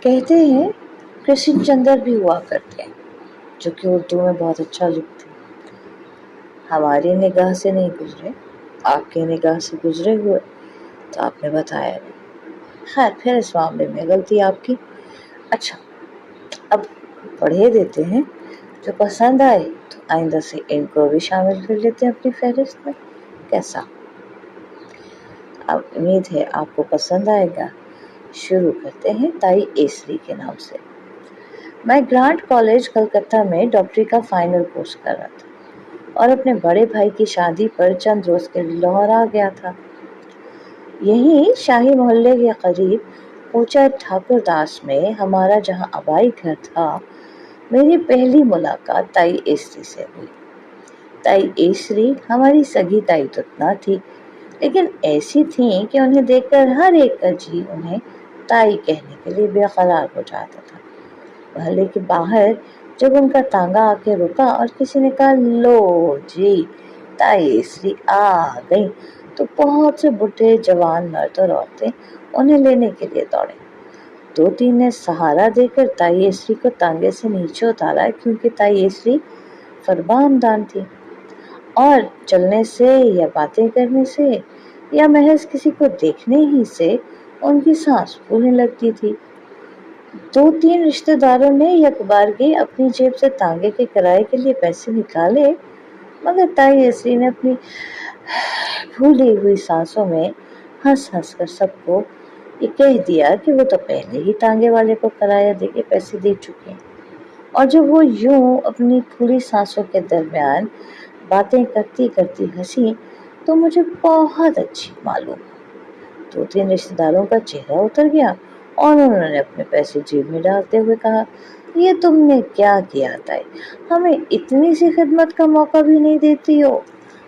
کہتے ہیں کرشن چندر بھی ہوا کرتے ہیں جو کہ اردو میں بہت اچھا لکھتے ہیں. ہماری نگاہ سے نہیں گزرے، آپ کی نگاہ سے گزرے ہوئے تو آپ نے بتایا نہیں. خیر پھر اس معاملے میں غلطی آپ کی. اچھا اب پڑھے دیتے ہیں، جو پسند آئے تو آئندہ سے ان کو بھی شامل کر لیتے ہیں اپنی فہرست میں. کیسا؟ اب امید ہے آپ کو پسند آئے گا. شروع کرتے ہیں تائی ایسری کے نام سے. میں گرانٹ کالج کلکتہ میں ڈاکٹری کا فائنل کورس کر رہا تھا اور اپنے بڑے بھائی کی شادی پر چند روز کے لیے لاہور آ گیا تھا. یہیں شاہی محلے کے قریب اونچا ٹھاکر داس میں ہمارا جہاں آبائی گھر تھا، میری پہلی ملاقات تائی ایسری سے ہوئی. تائی ایسری ہماری سگی تائی تو نہ تھی، لیکن ایسی تھیں کہ انہیں دیکھ کر ہر ایک کا جی انہیں تائی کہنے کے لیے بے قرار ہو جاتا تھا. محلے کے باہر جب ان کا تانگا آ کے رکا اور کسی نے کہا لو جی تائی ایسری آ گئی، تو بہت سے بڈھے جوان مرد اور عورتیں انہیں لینے کے لیے دوڑے. 2-3 نے سہارا دے کر تائی ایسری کو تانگے سے نیچے اتارا، کیونکہ تائی ایسری فربامدان تھی اور چلنے سے یا باتیں کرنے سے یا محض کسی کو دیکھنے ہی سے ان کی سانس پھولنے لگتی تھی. 2-3 رشتہ داروں نے یکبارگی اپنی جیب سے تانگے کے کرائے کے لیے پیسے نکالے، مگر تائی ایسری نے اپنی پھولی ہوئی سانسوں میں ہنس ہنس کر سب کو یہ کہہ دیا کہ وہ تو پہلے ہی تانگے والے کو کرایہ دے کے پیسے دے چکے ہیں. اور جب وہ یوں اپنی پھولی سانسوں کے درمیان باتیں کرتی کرتی ہنسی تو مجھے بہت اچھی معلوم. 2-3 رشتہ داروں کا چہرہ اتر گیا اور انہوں نے اپنے پیسے جیب میں ڈالتے ہوئے کہا، یہ تم نے کیا کیا تائی، ہمیں اتنی سی خدمت کا موقع بھی نہیں دیتی ہو.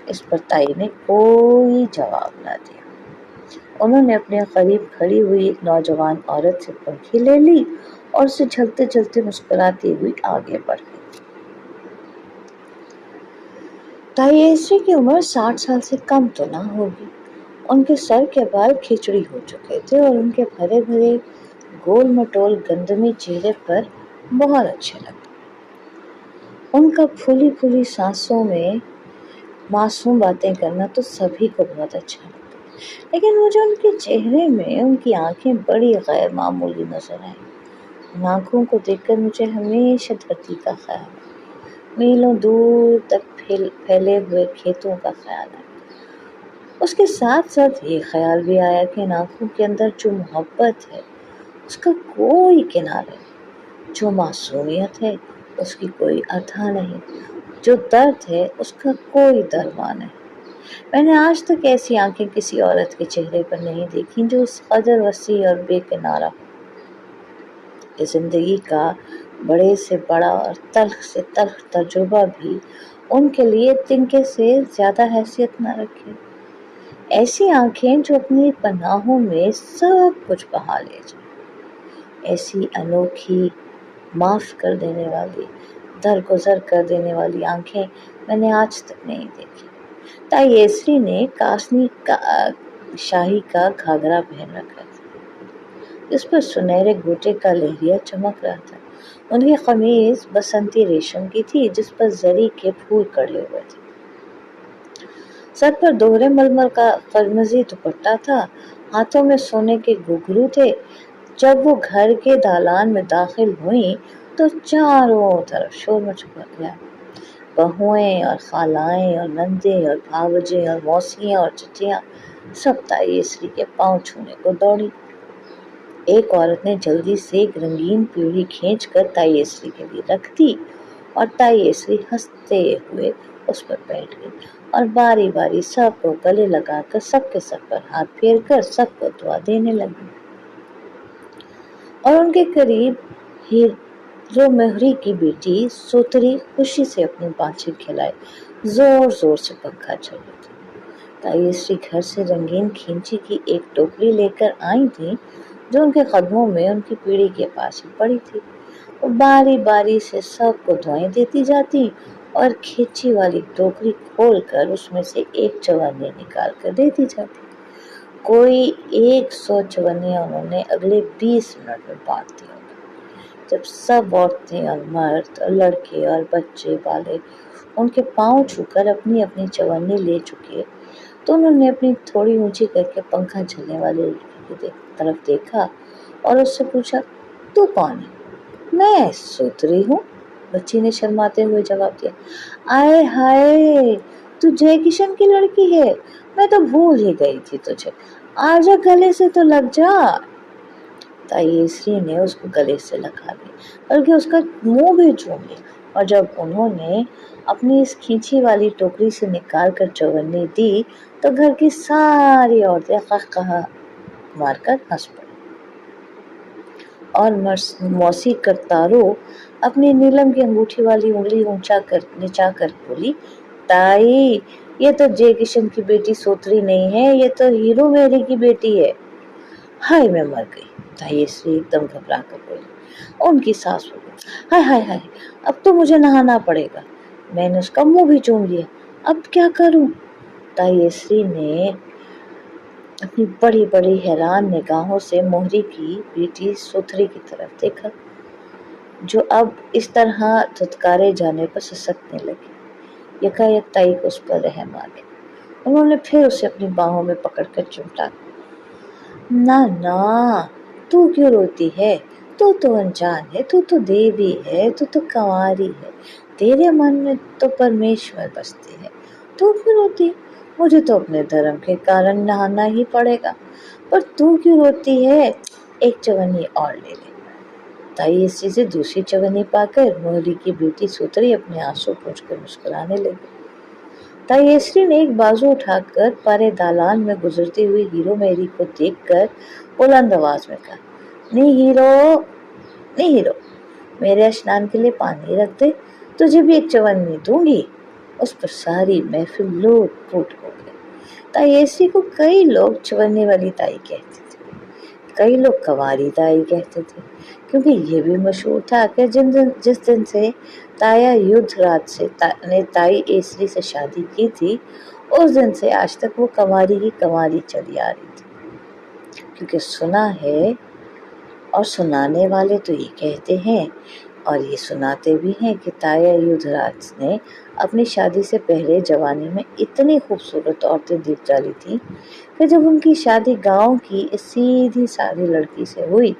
اس پر تائی نے کوئی جواب نہ دیا. انہوں نے اپنے قریب کھڑی ہوئی ایک نوجوان عورت سے پنکھی لے لی اور اسے جھلتے جھلتے مسکراتی ہوئی آگے بڑھ گئی. تائی ایسری کی عمر 60 سال سے کم تو نہ ہوگی. ان کے سر کے بال کھچڑی ہو چکے تھے اور ان کے بھرے بھرے گول مٹول گندمی چہرے پر بہت اچھے لگتے. ان کا پھولی پھولی سانسوں میں معصوم باتیں کرنا تو سبھی کو بہت اچھا لگتا، لیکن مجھے ان کے چہرے میں ان کی آنکھیں بڑی غیر معمولی نظر آئیں. ان آنکھوں کو دیکھ کر مجھے ہمیشہ دھرتی کا خیال، میلوں دور تک پھیلے ہوئے کھیتوں کا خیال آیا. اس کے ساتھ ساتھ یہ خیال بھی آیا کہ ان آنکھوں کے اندر جو محبت ہے اس کا کوئی کنارہ نہیں، جو معصومیت ہے اس کی کوئی ادھا نہیں، جو درد ہے اس کا کوئی دروا نہیں. میں نے آج تک ایسی آنکھیں کسی عورت کے چہرے پر نہیں دیکھی جو اس قدر وسیع اور بے کنارہ ہو. اس زندگی کا بڑے سے بڑا اور تلخ سے تلخ تجربہ بھی ان کے لیے تنکے سے زیادہ حیثیت نہ رکھے. ایسی آنکھیں جو اپنی پناہوں میں سب کچھ بہا لے جائیں. ایسی انوکھی، معاف کر دینے والی، درگزر کر دینے والی آنکھیں میں نے آج تک نہیں دیکھی. تائی ایسری نے کاسنی شاہی کا گھاگھرا پہن رکھا تھا جس پر سنہرے گوٹے کا لہریا چمک رہا تھا. ان کی قمیض بسنتی ریشم کی تھی جس پر زری کے پھول کڑے ہوئے تھے. سر پر دوہرے ململ کا قرمزی دوپٹہ تھا. ہاتھوں میں سونے کے گھنگرو تھے. جب وہ گھر کے دالان میں داخل ہوئیں تو چاروں طرف شور مچ گیا. بہوئیں اور خالائیں اور نندیں اور بھاوجیں اور موسیاں اور چچیاں سب تائی ایسری کے پاؤں چھونے کو دوڑی. ایک عورت نے جلدی سے ایک رنگین پیڑھی کھینچ کر تائی ایسری کے لیے رکھ دی اور تائی ایسری ہنستے ہوئے اس پر بیٹھ گئی اور باری باری سب کو گلے لگا کر سب کے سر پر ہاتھ پھیر کر سب کو دعا دینے لگی. اور ان کے قریب ہیرو مہری کی بیٹی سوتری خوشی سے اپنی بانچیں کھلائے زور زور سے پنکھا چل رہی تھی. تائی ایسری گھر سے رنگین کھینچی کی ایک ٹوکری لے کر آئی تھی جو ان کے قدموں میں ان کی پیڑھی کے پاس ہی پڑی تھی. وہ باری باری سے سب کو دعائیں دیتی جاتی اور کھینچی والی ٹوکری کھول کر اس میں سے ایک چوانی نکال کر دیتی جاتی. کوئی 100 چوانیاں انہوں نے اگلے 20 منٹ میں بانٹ دی. جب سب عورتیں اور مرد اور لڑکے اور بچے والے ان کے پاؤں چھو کر اپنی اپنی چونی لے چکے تو انہوں نے اپنی تھوڑی اونچی کر کے پنکھا جھلنے والے لڑکی کی طرف دیکھا اور اس سے پوچھا، تو کون ہے؟ میں سوتری ہوں، بچی نے شرماتے ہوئے جواب دیا۔ آئے ہائے، تو جے کشن کی لڑکی ہے، میں تو بھول ہی گئی تھی تجھے، آجا گلے سے تو لگ جا۔ تائیسری نے اس کو گلے سے لگا لی بلکہ اس کا منہ بھی چوم لیا، اور جب انہوں نے اپنی اس کھینچی والی ٹوکری سے نکال کر چونی دی تو گھر کی ساری عورتیں قہقہا مار کر ہنس پڑی اور موسی کرتارو اپنی نیلم کی انگوٹھی والی انگلی نچا کر بولی، تائی یہ تو جے کشن کی بیٹی سوتری نہیں ہے، یہ تو ہیرو میری کی بیٹی ہے۔ ہائے میں مر گئی، تائیسری ایک دم گھبرا کر بولی۔ ان کی ساس بولی، ہائے ہائے ہائے، اب تو مجھے نہانا پڑے گا، میں نے اس کا منہ بھی چوم لیا، اب کیا کروں؟ تائیسری نے اپنی بڑی بڑی حیران نگاہوں سے موہری کی بیٹی سوتری کی طرف دیکھا، جو اب اس طرح دھتکارے جانے پر سسکنے لگی۔ یکایک تائی کو اس پر رحم آ گیا، انہوں نے پھر اسے اپنی باہوں میں پکڑ کر چمٹا۔ نا نا، تو کیوں روتی ہے؟ تو انجان ہے، تو دیوی ہے، تو کنواری ہے، تیرے من میں تو پرمیشور بستے ہے، تو کیوں روتی؟ مجھے تو اپنے دھرم کے کارن نہانا ہی پڑے گا، پر تو کیوں روتی ہے؟ ایک چونی اور لے لے۔ تائیسری سے دوسری چونی پا کر موہری کی بیٹی سوتری اپنے آنسو پوچھ کر مسکرانے لگی۔ تائیسری نے ایک بازو اٹھا کر پارے دالان میں گزرتی ہوئی ہیرو میری کو دیکھ کر بلند آواز میں کہا، نی ہیرو، میرے اشنان کے لیے پانی رکھ دے، تجھے بھی ایک چونی دوں گی۔ اس پر ساری محفل لوٹ پوٹ ہو گئی۔ تائیسری کو کئی لوگ چونی والی تائی کہتے تھے، کئی لوگ کنواری تائی کہتے تھے، کیونکہ یہ بھی مشہور تھا کہ جس دن سے تایا یدھ راج نے تائیسری سے شادی کی تھی، اس دن سے آج تک وہ کنواری کی کنواری چلی آ رہی تھی، کیونکہ سنا ہے اور سنانے والے تو یہ کہتے ہیں اور یہ سناتے بھی ہیں کہ تایا یدھ راج نے اپنی شادی سے پہلے جوانی میں اتنی خوبصورت عورتیں دیکھ ڈالی تھیں کہ جب ان کی شادی گاؤں کی اس سیدھی سادھی لڑکی سے ہوئی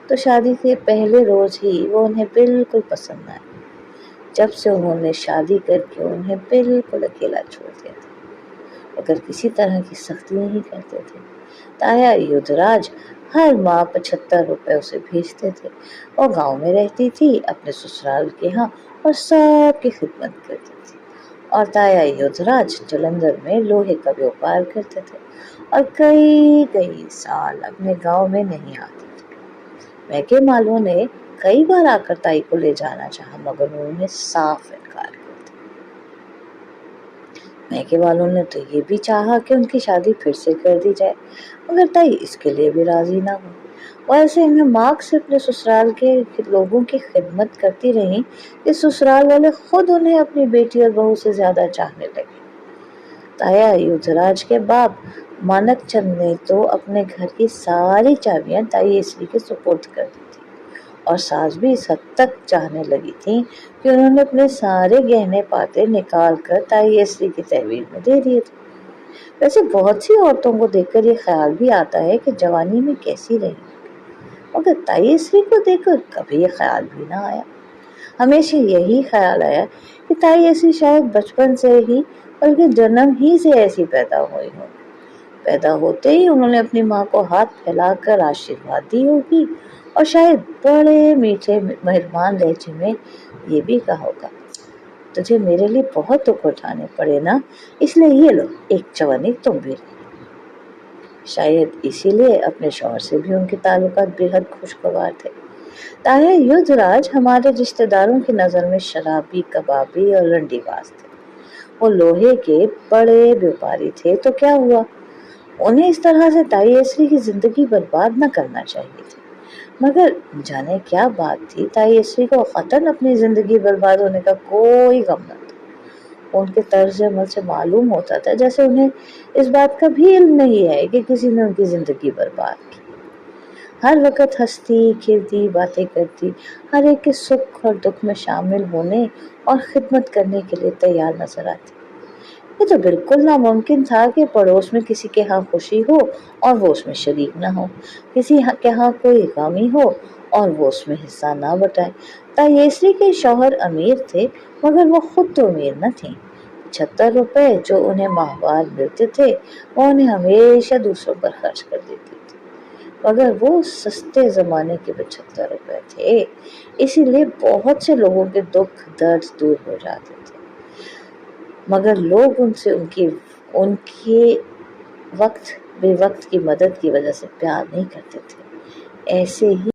تو شادی کے پہلے روز ہی وہ انہیں بالکل پسند نہ آئی۔ جب سے انہوں نے شادی کر کے انہیں بالکل اکیلا چھوڑ دیا تھا، اگر کسی طرح کی سختی نہیں کرتے تھے۔ تایا یدھ راج ہر ماہ 75 روپے اسے بھیجتے تھے۔ وہ گاؤں میں رہتی تھی اپنے سسرال کے ہاں اور سب کی خدمت کرتی تھی، اور تایا یدھ راج جلندھر میں لوہے کا بیوپار کرتے تھے اور کئی سال اپنے گاؤں میں نہیں آتے تھے۔ میکے والوں نے کئی بار آ کر تائی کو لے جانا چاہا مگر انہوں نے صاف انکار کر دیا۔ میکے والوں نے تو یہ بھی چاہا کہ ان کی شادی پھر سے کر دی جائے مگر تائی اس کے لیے بھی راضی نہ ہوئی۔ وہ ایسے انہیں مارک سے اپنے سسرال کے لوگوں کی خدمت کرتی رہیں کہ سسرال والے خود انہیں اپنی بیٹی اور بہو سے زیادہ چاہنے لگے۔ تایا یدھ راج کے باپ مانک چند نے تو اپنے گھر کی ساری چابیاں تائیسری کے سپرد کر دی تھی، اور ساس بھی اس حد تک چاہنے لگی تھی کہ انہوں نے اپنے سارے گہنے پاتے نکال کر تائیسری کی تحویل میں دے دیے تھے۔ ویسے بہت سی عورتوں کو دیکھ کر یہ خیال بھی آتا ہے کہ جوانی میں کیسی رہی، مگر تائیسری کو دیکھ کر کبھی یہ خیال بھی نہ آیا۔ ہمیشہ یہی خیال آیا کہ تائیسری شاید بچپن سے ہی بلکہ جنم ہی سے ایسی پیدا ہوئی ہوں۔ پیدا ہوتے ہی انہوں نے اپنی ماں کو ہاتھ پھیلا کر آشیرواد دی ہوگی اور شاید بڑے میٹھے مہربان لہجے میں یہ بھی کہا ہوگا، تجھے میرے لیے بہت دکھ اٹھانے پڑے نا، اس لیے یہ لو ایک چونی تم بھی۔ شاید اسی لیے اپنے شوہر سے بھی ان کے تعلقات بے حد خوشگوار تھے۔ تایا یدھ راج ہمارے رشتہ داروں کی نظر میں شرابی، کبابی اور رنڈی باز تھے۔ وہ لوہے کے بڑے بیوپاری تھے تو کیا ہوا، انہیں اس طرح سے تائیسری کی زندگی برباد نہ کرنا چاہیے تھی، مگر جانے کیا بات تھی، تائیسری کو قطعاً اپنی زندگی برباد ہونے کا کوئی غم نہ تھا۔ ان کے طرز عمل سے معلوم ہوتا تھا جیسے انہیں اس بات کا بھی علم نہیں ہے کہ کسی نے ان کی زندگی برباد کی۔ हर वक्त हंसती खेलती बातें करती, हर एक के सुख और दुख में शामिल होने और खिदमत करने के लिए तैयार नजर आती। ये तो बिल्कुल नामुमकिन था कि पड़ोस में किसी के यहाँ खुशी हो और वो उसमें शरीक ना हो, के यहाँ कोई गमी हो और वो उसमें हिस्सा ना बटाए। तायेसरी के शौहर अमीर थे, मगर वो खुद तो अमीर न थी। 75 रुपए जो उन्हें माहवार मिलते थे, वो उन्हें हमेशा दूसरों पर खर्च कर देती थी, मगर वो सस्ते जमाने के 75 रुपए थे, इसीलिए बहुत से लोगों के दुख दर्द दूर हो जाते थे। मगर लोग उनसे उनके उनके वक्त बेवक्त की मदद की वजह से प्यार नहीं करते थे। ऐसे ही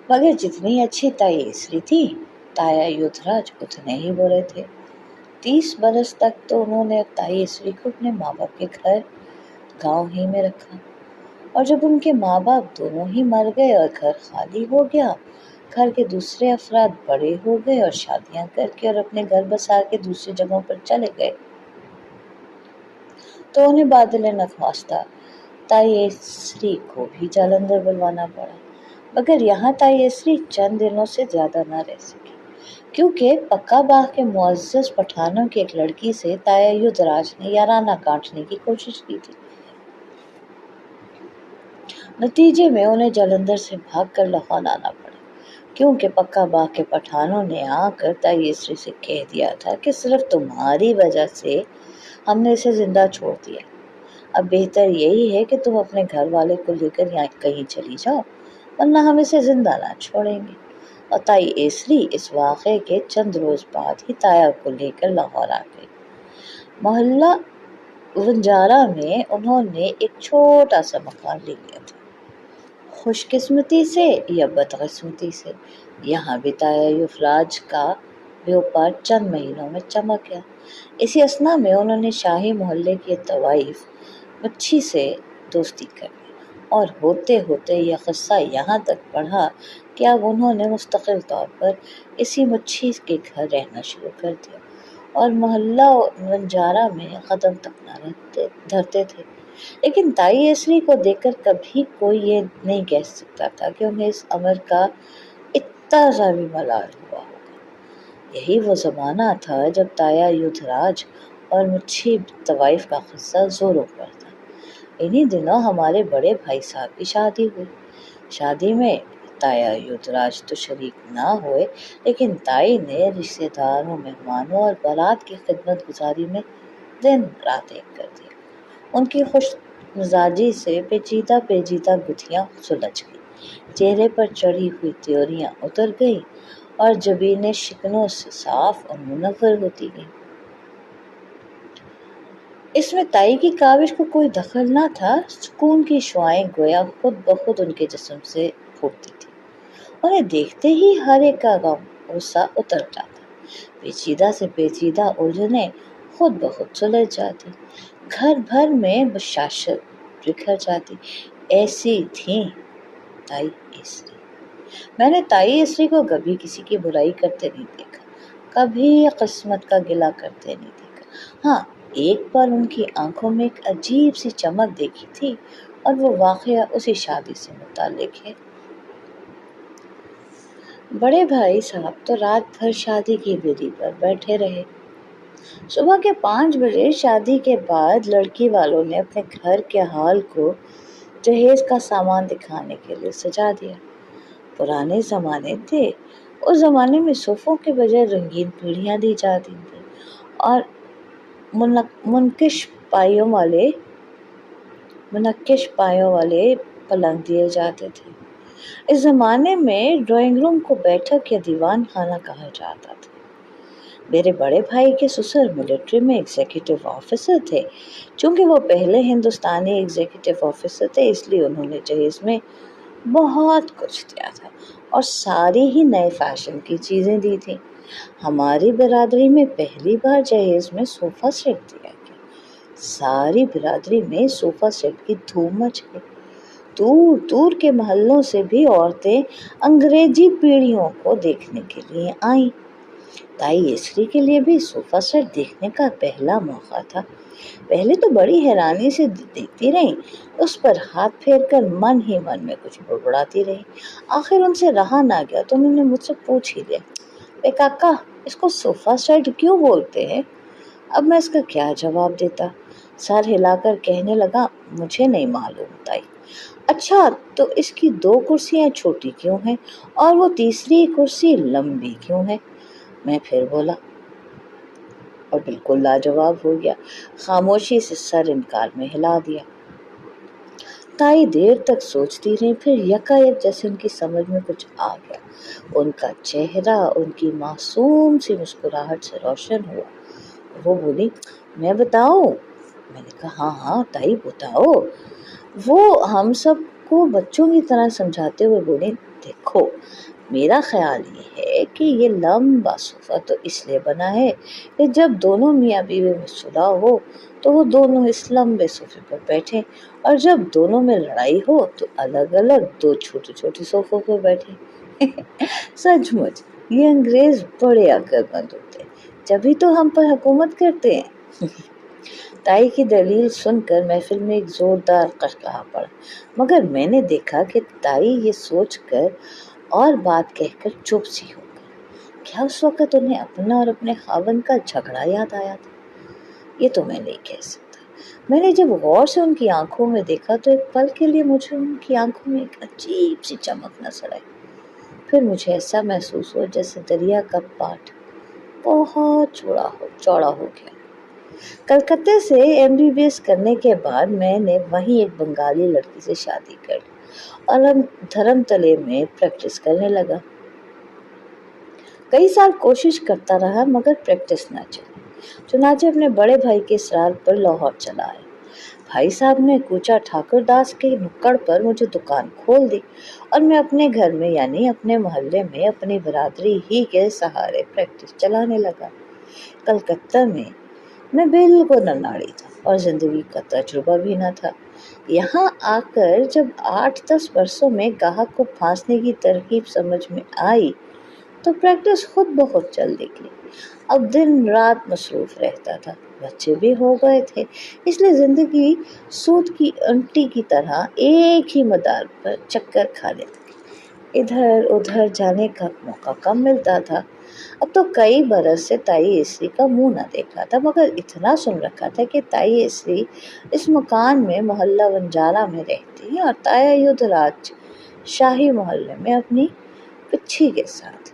मगर जितनी अच्छी तायेसरी थी, ताया युद्धराज उतने ही बुरे थे। 30 बरस तक तो उन्होंने तायेसरी को अपने माँ बाप के घर गांव ही में रखा, और जब उनके माँ बाप दोनों ही मर गए और घर खाली हो गया, घर के दूसरे अफराद बड़े हो गए और शादियां करके और अपने घर बसा के दूसरी जगहों पर चले गए, तो उन्हें बादल नखवास्ता तायेसरी को भी जालंधर बुलवाना पड़ा। मगर यहाँ तायेसरी चंद दिनों से ज्यादा न रह सकी, क्योंकि पक्का बाह के मुअज्जज पठानों की एक लड़की से ताया युद्धराज ने याराना काटने की कोशिश की थी। नतीजे में उन्हें जालंधर से भागकर लाहौर आना पड़ा, क्योंकि पक्का बाह के पठानों ने आकर तायेसरी से कह दिया था कि सिर्फ तुम्हारी वजह से हमने इसे जिंदा छोड़ दिया। अब बेहतर यही है कि तुम अपने घर वाले को लेकर यहाँ कहीं चली जाओ, वरना हम इसे जिंदा ना छोड़ेंगे। और तायेसरी इस वाक़े के चंद रोज बाद ही ताया को लेकर लाहौर आ गई। मोहल्ला वंजारा में उन्होंने एक छोटा सा मकान ले लिया था। खुशकिस्मती से या बदकिस्मती से यहाँ भी ताया युवराज का व्यापार चंद महीनों में चमक गया। इसी असना में उन्होंने शाही मोहल्ले के तवाइफ मच्छी से दोस्ती कर ली, और होते होते यह किस्सा यहाँ तक बढ़ा कि अब उन्होंने मुस्तकिल तौर पर इसी मच्छी के घर रहना शुरू कर दिया और मोहल्ला वंजारा में कदम तक न धरते थे। लेकिन तायेसरी को देखकर कभी कोई ये नहीं कह सकता था कि उन्हें इस अमर का इतना सा भी मलाल हुआ होगा। यही वो ज़माना था जब ताया युद्धराज और मच्छी तवाइफ का किस्सा जोरों पर था। इन्हीं दिनों हमारे बड़े भाई साहब की शादी हुई। शादी में ताया युद्धराज तो शरीक ना हुए, लेकिन ताई ने रिश्तेदारों, मेहमानों और बारात की खिदमत गुजारी में दिन रात एक कर दिया। उनकी खुश मिजाजी से पेचीदा गुत्थियां सुलझ गई, चेहरे पर चढ़ी हुई त्योरियां उतर गई और जबीनें शिकनों से साफ और मुनव्वर होती गई। इसमें ताई की काविश को कोई दखल ना था। सुकून की शुआएं गोया खुद ब खुद उनके जिस्म से फूटती थी। उन्हें देखते ही हर एक का गम गुस्सा उतर जाता, पेचीदा से पेचीदा उलझने खुद ब खुद सुलझ जाती, घर भर में बशाशत बिखर जाती। ऐसी थी तायेसरी। मैंने तायेसरी को कभी किसी की बुराई करते नहीं देखा, कभी किस्मत का गिला करते नहीं देखा। हाँ, एक बार उनकी आंखों में एक अजीब सी चमक देखी थी, और वो वाकया उसी शादी से मुताल्लिक है। बड़े भाई साहब तो रात भर शादी की वेदी पर बैठे रहे। सुबह के 5 बजे शादी के बाद लड़की वालों ने अपने घर के हाल को जहेज का सामान दिखाने के लिए सजा दिया। पुराने ज़माने थे, उस ज़माने में सोफ़ों के बजाय रंगीन पीढ़ियाँ दी जाती थी और मुनक्किश पायों वाले पलंग दिए जाते थे। इस ज़माने में ड्राइंग रूम को बैठक या दीवान खाना कहा जाता था। मेरे बड़े भाई के ससुर मिलिट्री में एग्जीक्यूटिव ऑफिसर थे। चूंकि वो पहले हिंदुस्तानी एग्जीक्यूटिव ऑफिसर थे, इसलिए उन्होंने जहेज में बहुत कुछ दिया था और सारी ही नए फैशन की चीज़ें दी थी। हमारी बिरादरी में पहली बार जहेज में सोफ़ा सेट दिया गया। सारी बिरादरी में सोफ़ा सेट की धूम मच गई। दूर दूर के महलों से भी औरतें अंग्रेजी पीढ़ियों को देखने के लिए आईं। ताई इसरी के लिए भी सोफा सेट देखने का पहला मौका था। पहले तो बड़ी हैरानी से देखती रही, उस पर हाथ फेर कर मन ही मन में कुछ बड़बड़ाती रही। आखिर उनसे रहा ना गया तो उन्होंने मुझसे पूछ ही लिया, ए काका, इसको सोफा सेट क्यों बोलते हैं? अब मैं इसका क्या जवाब देता। सर हिलाकर कहने लगा, मुझे नहीं मालूम ताई। अच्छा, तो इसकी दो कुर्सियां छोटी क्यों हैं और वो तीसरी कुर्सी लंबी क्यों है? मैं फिर बोला और बिल्कुल लाजवाब हो गया। खामोशी से सर इनकार में हिला दिया। ताई देर तक सोचती रही, फिर यकायक जैसे उनकी समझ में कुछ आ गया। उनका चेहरा उनकी मासूम सी मुस्कुराहट से रोशन हुआ। वो बोली, मैं बताऊं? मैंने कहा, हाँ हाँ ताई बताओ। वो हम सबको बच्चों की तरह समझाते हुए बोली, देखो, मेरा ख्याल ये है कि ये लंबा सोफा तो इसलिए बना है कि जब दोनों मियाँ बीवी में सुलह हो तो वो दोनों इस लंबे सोफे पर बैठे, और जब दोनों में लड़ाई हो तो अलग अलग दो छोटे छोटे सोफों पर बैठे। सचमुच ये अंग्रेज बड़े अक्लमंद होते हैं, जभी तो हम पर हुकूमत करते हैं। ताई की दलील सुनकर महफिल में एक जोरदार कहकहा पड़ा, मगर मैंने देखा कि ताई ये सोचकर और बात कहकर चुप सी हो गई। क्या उस वक्त उन्हें अपना और अपने खावंद का झगड़ा याद आया था? ये तो मैं नहीं कह सकता। मैंने जब गौर से उनकी आंखों में देखा तो एक पल के लिए मुझे उनकी आंखों में एक अजीब सी चमक नजर आई। फिर मुझे ऐसा महसूस हुआ जैसे दरिया का पाट बहुत चौड़ा हो गया। कलकत्ते से MBBS करने के बाद मैंने वहीं एक बंगाली लड़की से शादी कर ली और हम धर्मतले में प्रैक्टिस करने लगा। कई साल कोशिश करता रहा मगर प्रैक्टिस ना चली। चुनाचे अपने बड़े भाई के इसरार पर लाहौर चला आया। भाई साहब ने कूचा ठाकुर दास के नुक्कड़ पर मुझे दुकान खोल दी और मैं अपने घर में यानी अपने मोहल्ले में अपनी बरादरी ही के सहारे प्रैक्टिस चलाने लगा। कलकत्ता में मैं बिल्कुल अनाड़ी था और जिंदगी का तजुर्बा भी न था। यहाँ आकर जब 8-10 वर्षों में गाहक को फांसने की तरकीब समझ में आई तो प्रैक्टिस खुद ब खुद चल निकली। अब दिन रात मसरूफ रहता था, बच्चे भी हो गए थे, इसलिए जिंदगी सूद की अंटी की तरह एक ही मदार पर चक्कर खाने लगी। इधर उधर जाने का मौका कम मिलता था। अब तो कई बरस से ताई इसरी का मुंह न देखा था, मगर इतना सुन रखा था कि ताई इसरी इस मकान में मोहल्ला बंजारा में रहती है और ताया युद्धराज शाही मोहल्ले में अपनी पिच्छी के साथ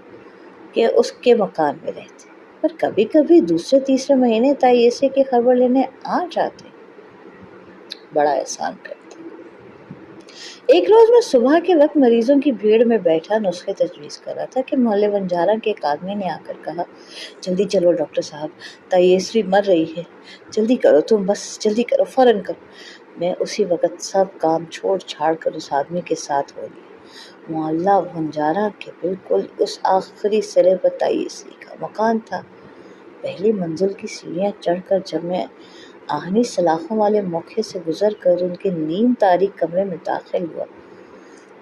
के उसके मकान में रहते। पर कभी कभी दूसरे तीसरे महीने ताई ऐसे की खबर लेने आ जाते, बड़ा एहसान करते। एक रोज मैं सुबह के वक्त मरीजों की भीड़ में बैठा नुस्खे तजवीज़ कर रहा था कि मोहल्ले बंजारा के एक आदमी ने आकर कहा, जल्दी चलो डॉक्टर साहब, ताई एसरी मर रही है, जल्दी करो तुम, बस जल्दी करो, फौरन करो। मैं उसी वक्त सब काम छोड़ छाड़ कर उस आदमी के साथ हो गई। मोहल्ला बंजारा के बिल्कुल उस आखिरी सिरे पर ताई एसरी का मकान था। पहली मंजिल की सीढ़ियां चढ़कर जब मैं आहनी सलाखों वाले मौके से गुजर कर उनके नीम तारीख कमरे में दाखिल हुआ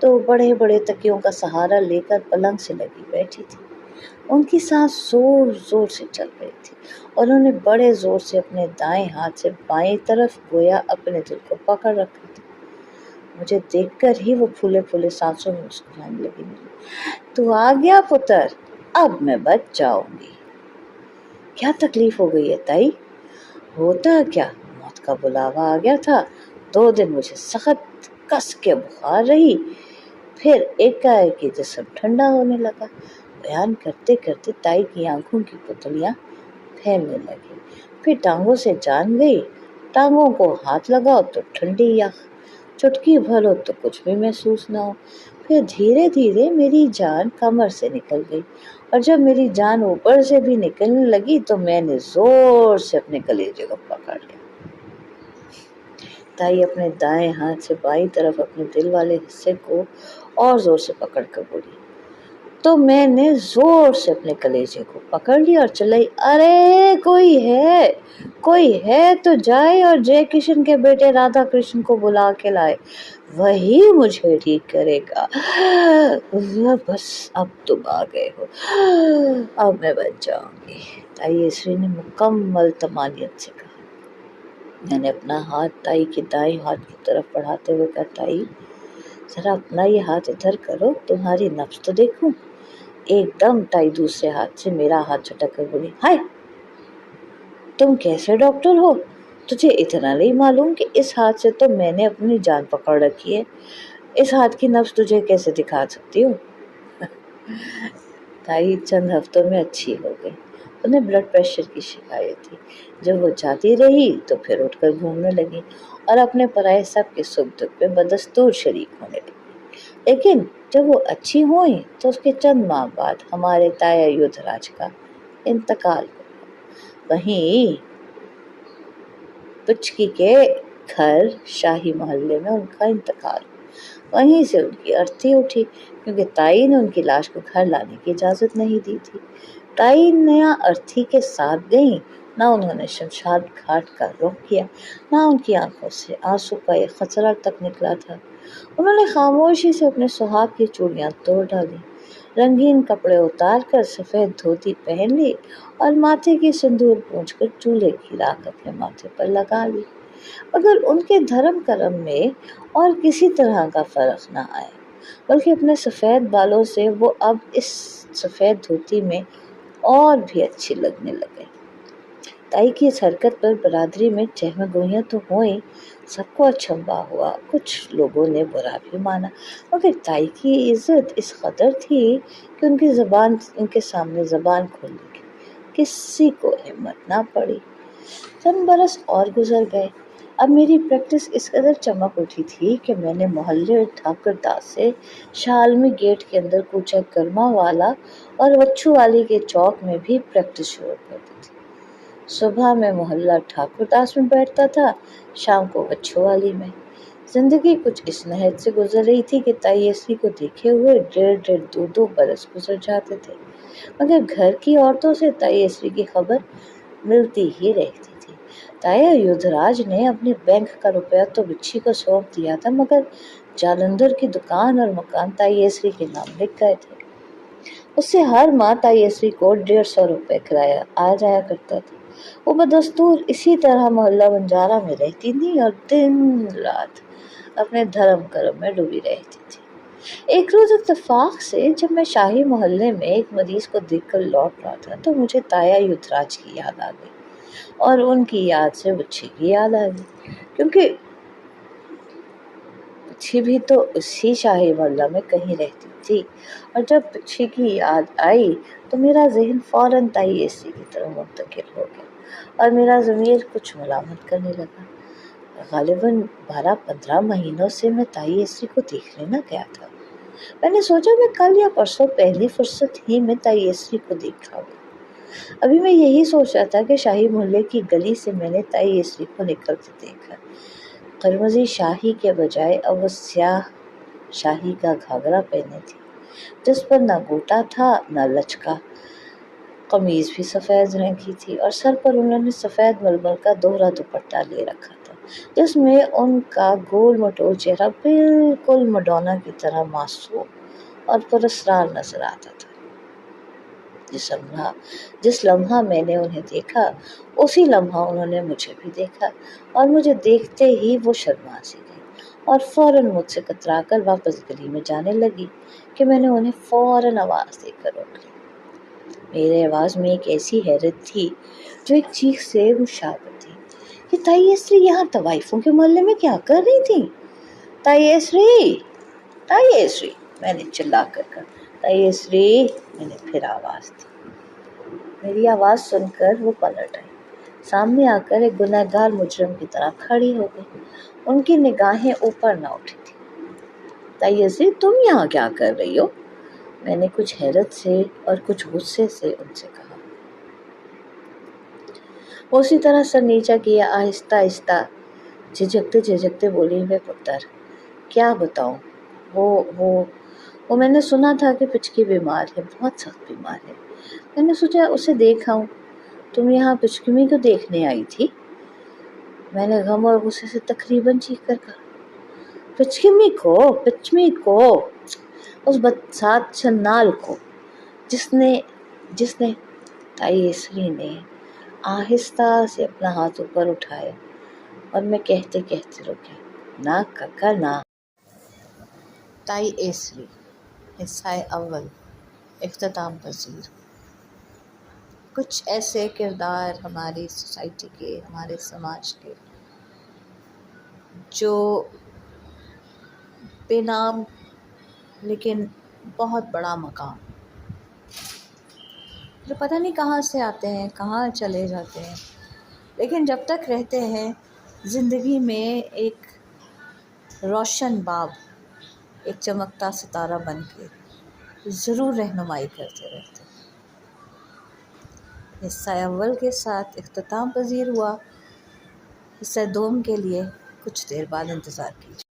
तो बड़े बड़े तकियों का सहारा लेकर पलंग से लगी बैठी थी। उनकी सांस जोर जोर से चल रही थी और उन्होंने बड़े जोर से अपने दाएं हाथ से बाएं तरफ गोया अपने दिल को पकड़ रखा था। मुझे देखकर ही वो फूले फूले सांसों में मुस्कुराने लगी। तू आ गया पुत्र, अब मैं बच जाऊंगी। क्या तकलीफ हो गई है ताई? होता क्या, मौत का बुलावा आ गया था। 2 दिन मुझे सख्त कस के बुखार रही, फिर एकाएक जिस्म ठंडा होने लगा। बयान करते करते ताई की आंखों की पुतलियां फैलने लगी। फिर टांगों से जान गई, टांगों को हाथ लगाओ तो ठंडी या चुटकी भर हो तो कुछ भी महसूस ना हो। फिर धीरे धीरे मेरी जान कमर से निकल गई और जब मेरी जान ऊपर से भी निकलने लगी तो मैंने जोर से अपने कलेजे को पकड़ लिया। ताई अपने दाएं हाथ से बाईं तरफ अपने दिल वाले हिस्से को और जोर से पकड़ कर बोली, तो मैंने जोर से अपने कलेजे को पकड़ लिया और चिल्लाई, अरे कोई है तो जाए और जय किशन के बेटे राधा कृष्ण को बुला के लाए, वही मुझे ठीक करेगा। बस अब तुम आ गए हो, अब मैं बच जाऊंगी, ताई श्री ने मुकम्मल तमानियत से कहा। मैंने अपना हाथ ताई के दाएं हाथ की तरफ बढ़ाते हुए कहा, ताई जरा अपना ये हाथ इधर करो, तुम्हारी नब्ज तो देखूं। एकदम ताई दूसरे हाथ से मेरा हाथ झटक कर बोली, हाय तुम कैसे डॉक्टर हो, तुझे इतना नहीं मालूम कि इस हाथ से तो मैंने अपनी जान पकड़ रखी है, इस हाथ की नब्ज तुझे कैसे दिखा सकती हूँ। ताई चंद हफ्तों में अच्छी हो गई। उन्हें ब्लड प्रेशर की शिकायत थी। जब वो जाती रही तो फिर उठकर घूमने लगी और अपने पराये सब के सुख दुख में बदस्तूर शरीक होने लगी। लेकिन जब वो अच्छी हुई तो उसके चंद माह बाद हमारे ताया युद्धराज का इंतकाल हुआ। वहीं पुचकी के घर शाही मोहल्ले में उनका इंतकाल हुआ। वहीं से उनकी अर्थी उठी, क्योंकि ताई ने उनकी लाश को घर लाने की इजाजत नहीं दी थी। ताई नया अर्थी के साथ गई, ना उन्होंने शमशान घाट का रुख किया, ना उनकी आंखों से आंसू का एक खचरा तक निकला था। उन्होंने खामोशी से अपने सुहाग की चूड़ियां तोड़ डाली, रंगीन कपड़े उतार कर सफेद धोती पहन ली और माथे की सिंदूर पूंछकर चूल्हे की राख अपने माथे पर लगा ली। मगर उनके धर्म कर्म में और किसी तरह का फर्क न आया, बल्कि अपने सफेद बालों से वो अब इस सफेद धोती में और भी अच्छी लगने लगे। ताई की इस हरकत पर बरादरी में चहमगोइयां तो हुई, सबको अचंभा हुआ, कुछ लोगों ने बुरा भी माना, मगर ताई की इज्जत इस कदर थी कि उनके सामने जबान खोलने की किसी को हिम्मत ना पड़ी। चंद बरस और गुजर गए। अब मेरी प्रैक्टिस इस कदर चमक उठी थी कि मैंने मोहल्ले ठाकुर दास से शालमी गेट के अंदर कूचा कर्मा वाला और वच्छू वाली के चौक में भी प्रैक्टिस शुरू कर दी थी। सुबह में मोहल्ला ठाकुरदास में बैठता था, शाम को वच्छुवाली में। जिंदगी कुछ इस नहज से गुजर रही थी कि तायेसी को देखे हुए 1.5 बरस गुजर जाते थे, मगर घर की औरतों से तायेसी की खबर मिलती ही रहती थी। ताया युद्धराज ने अपने बैंक का रुपया तो बिच्छी को सौंप दिया था, मगर जालंधर की दुकान और मकान तायेसी के नाम लिख गए थे। उससे हर माह तायेसी को 150 रुपये किराया आ जाया करता था। वो बदस्तूर इसी तरह मोहल्ला बंजारा में रहती थी और दिन रात अपने धर्म कर्म में डूबी रहती थी। एक रोज इत्तेफाक से जब मैं शाही मोहल्ले में एक मरीज को देखकर लौट रहा था तो मुझे ताया युद्धराज की याद आ गई और उनकी याद से बच्ची की याद आ गई, क्योंकि बच्ची भी तो उसी शाही मोहल्ला में कहीं रहती थी। और जब बच्ची की याद आई तो मेरा जहन फौरन तायेसी की तरफ मुंतकिल हो गया और मेरा ज़मीर कुछ मलामत करने लगा। गालिबन 12-15 महीनों से मैं तायेसी को देखने न गया था। मैंने सोचा मैं कल या परसों पहली फुर्सत ही में तायेसी को देख लाऊंगा। अभी मैं यही सोच रहा था कि शाही मोहल्ले की गली से मैंने तायेसी को निकलते देखा। कलमजी शाही के बजाय अब वो स्याह शाही का घाघरा पहने थी, जिस पर न गोटा था न लचका। कमीज भी सफ़ेद रंग की थी और सर पर उन्होंने सफ़ेद मलमल का दोहरा दुपट्टा ले रखा था, जिसमें उनका गोल मटोल चेहरा बिल्कुल मडोना की तरह मासूम और पुरस्कार नजर आता था। जिस लम्हा मैंने उन्हें देखा, उसी लम्हा उन्होंने मुझे भी देखा और मुझे देखते ही वो शर्मा सी गई और फौरन मुझसे कतराकर वापस गली में जाने लगी कि मैंने उन्हें फौरन आवाज़ देकर रोक ली। मेरे आवाज़ में एक ऐसी हैरत थी जो एक चीख से मुशाबह थी कि तायेसी यहाँ तवाइफों के मोहल्ले में क्या कर रही थी। तायेसी, तायेसी, मैंने चिल्ला कर कहा। तायेसी, मैंने फिर आवाज़ दी। मेरी आवाज़ सुनकर वो पलट आई। सामने आकर एक गुनहगार मुजरिम की तरह खड़ी हो गई। उनकी निगाहें ऊपर न उठी थी। तायेसी, तुम यहाँ क्या कर रही हो? मैंने कुछ हैरत से और कुछ गुस्से से उनसे कहा। वो उसी तरह सर नीचा किया, आहिस्ता आहिस्ता झिझकते झिझकते बोली, मैं पुत्र क्या बताऊं, वो وہ میں نے سنا تھا کہ پچکی بیمار ہے، بہت سخت بیمار ہے۔ میں نے سوچا اسے دیکھ آؤں۔ تم یہاں پچکمی کو دیکھنے آئی تھی؟ میں نے غم اور غصے سے تقریباً چیخ کر کہا۔ پچمی کو، اس بدسات چنال کو، جس نے تائی ایسری نے آہستہ سے اپنا ہاتھ اوپر اٹھایا اور میں کہتے کہتے رکا، نہ ککا نہ۔ تائی ایسری، حصہ اول، اختتام پذیر۔ کچھ ایسے کردار ہماری سوسائٹی کے، ہمارے سماج کے، جو بے نام لیکن بہت بڑا مقام، جو پتہ نہیں کہاں سے آتے ہیں، کہاں چلے جاتے ہیں، لیکن جب تک رہتے ہیں زندگی میں ایک روشن باب، ایک چمکتا ستارہ بن کے ضرور رہنمائی کرتے رہتے ہیں۔ حصہ اول کے ساتھ اختتام پذیر ہوا، حصہ دوم کے لیے کچھ دیر بعد انتظار کیجیے۔